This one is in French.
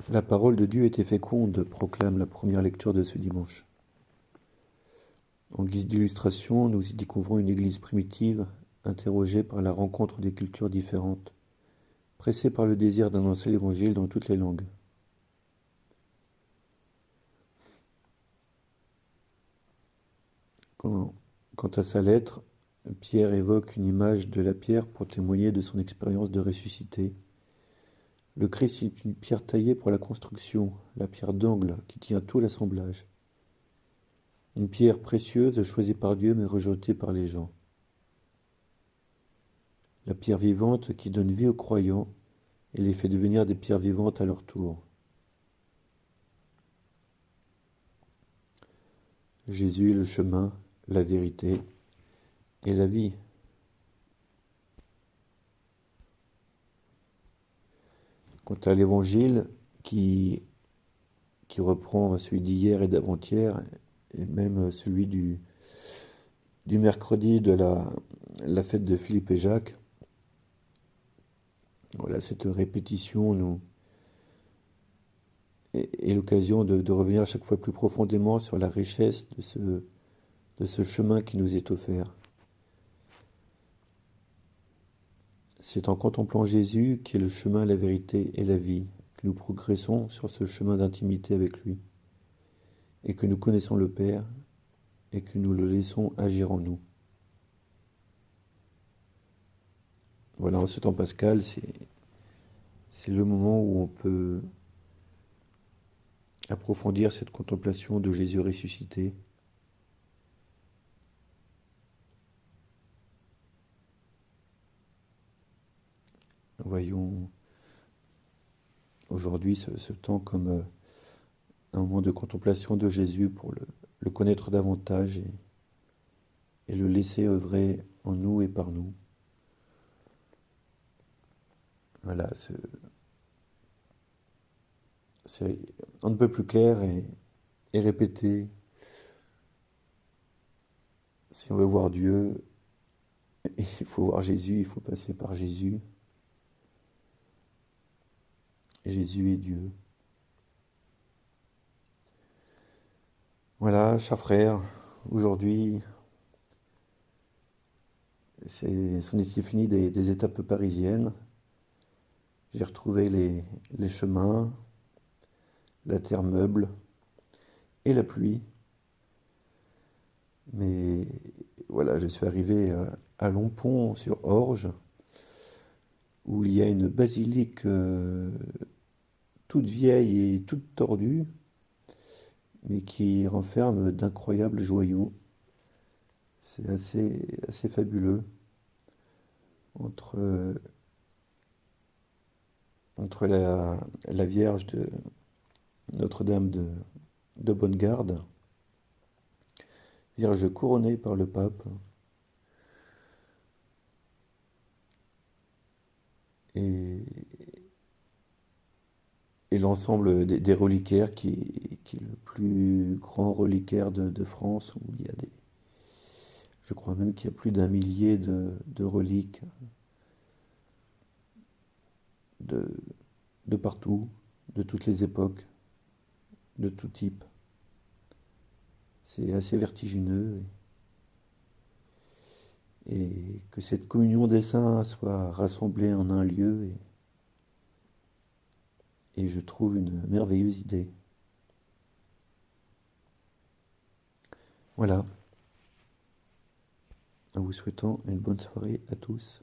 La parole de Dieu était féconde, proclame la première lecture de ce dimanche. En guise d'illustration, nous y découvrons une église primitive, interrogée par la rencontre des cultures différentes, pressée par le désir d'annoncer l'évangile dans toutes les langues. Quant à sa lettre, Pierre évoque une image de la pierre pour témoigner de son expérience de ressuscité. Le Christ est une pierre taillée pour la construction, la pierre d'angle qui tient tout l'assemblage. Une pierre précieuse choisie par Dieu mais rejetée par les gens. La pierre vivante qui donne vie aux croyants et les fait devenir des pierres vivantes à leur tour. Jésus est le chemin, la vérité et la vie. Quant à l'évangile qui reprend celui d'hier et d'avant-hier, et même celui du mercredi de la fête de Philippe et Jacques, voilà, cette répétition est l'occasion de revenir à chaque fois plus profondément sur la richesse de ce chemin qui nous est offert. C'est en contemplant Jésus, qui est le chemin, la vérité et la vie, que nous progressons sur ce chemin d'intimité avec lui, et que nous connaissons le Père, et que nous le laissons agir en nous. Voilà, en ce temps pascal, c'est le moment où on peut approfondir cette contemplation de Jésus ressuscité. Voyons aujourd'hui ce temps comme un moment de contemplation de Jésus pour le connaître davantage et le laisser œuvrer en nous et par nous. Voilà, c'est un peu plus clair et répété. Si on veut voir Dieu, il faut voir Jésus, il faut passer par Jésus. Jésus est Dieu. Voilà, chers frères, aujourd'hui, c'en était fini des étapes parisiennes. J'ai retrouvé les chemins, la terre meuble et la pluie. Mais voilà, je suis arrivé à Longpont sur Orge, où il y a une basilique toute vieille et toute tordue, mais qui renferme d'incroyables joyaux. C'est assez fabuleux. Entre la Vierge de Notre-Dame de Bonne-Garde, Vierge couronnée par le pape, et l'ensemble des reliquaires qui est le plus grand reliquaire de France, où il y a je crois même qu'il y a plus d'un millier de reliques de, de partout, de toutes les époques, de tout type. C'est assez vertigineux, et que cette communion des saints soit rassemblée en un lieu, et je trouve une merveilleuse idée. Voilà, en vous souhaitant une bonne soirée à tous.